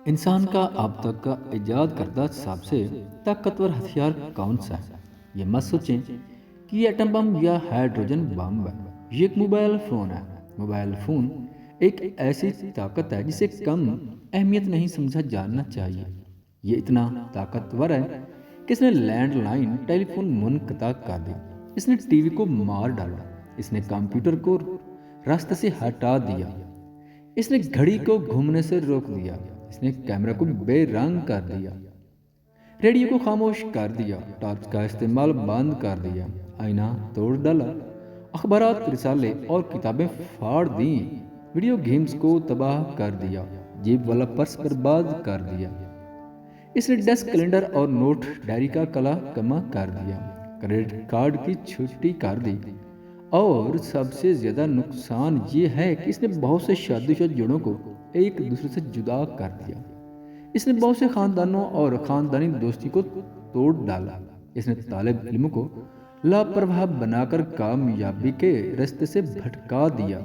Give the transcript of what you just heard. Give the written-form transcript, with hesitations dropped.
انسان کا اب تک کا ایجاد کردہ سب سے طاقتور ہتھیار کون سا ہے؟ یہ مت سوچیں کہ یہ ایٹم بم یا ہائیڈروجن بم ہے۔ یہ ایک موبائل فون ہے۔ موبائل فون ایک ایسی طاقت ہے جسے کم اہمیت نہیں سمجھا جانا چاہیے۔ یہ اتنا طاقتور ہے کہ اس نے لینڈ لائن ٹیلی فون منقطع کر دی، اس نے ٹی وی کو مار ڈالا، اس نے کمپیوٹر کو راستے سے ہٹا دیا، اس نے گھڑی کو گھومنے سے روک دیا، اس نے کیمرہ کو بے رنگ کر دیا، ریڈیو کو خاموش کر دیا، ٹارچ کا استعمال بند کر دیا، آئینہ توڑ ڈالا، اخبارات، رسالے اور کتابیں پھاڑ دیں، ویڈیو گیمز کو تباہ کر دیا، جیب والا پرس برباد کر دیا، اس نے ڈیسک کیلنڈر اور نوٹ ڈائری کا کلا کما کر دیا، کریڈٹ کارڈ کی چھٹی کر دی، اور سب سے زیادہ نقصان یہ ہے کہ اس نے بہت سے شادی شدہ جوڑوں کو ایک دوسرے سے جدا کر دیا، اس نے بہت سے خاندانوں اور خاندانی دوستی کو توڑ ڈالا، اس نے طالب علموں کو لاپرواہ بنا کر کامیابی کے راستے سے بھٹکا دیا،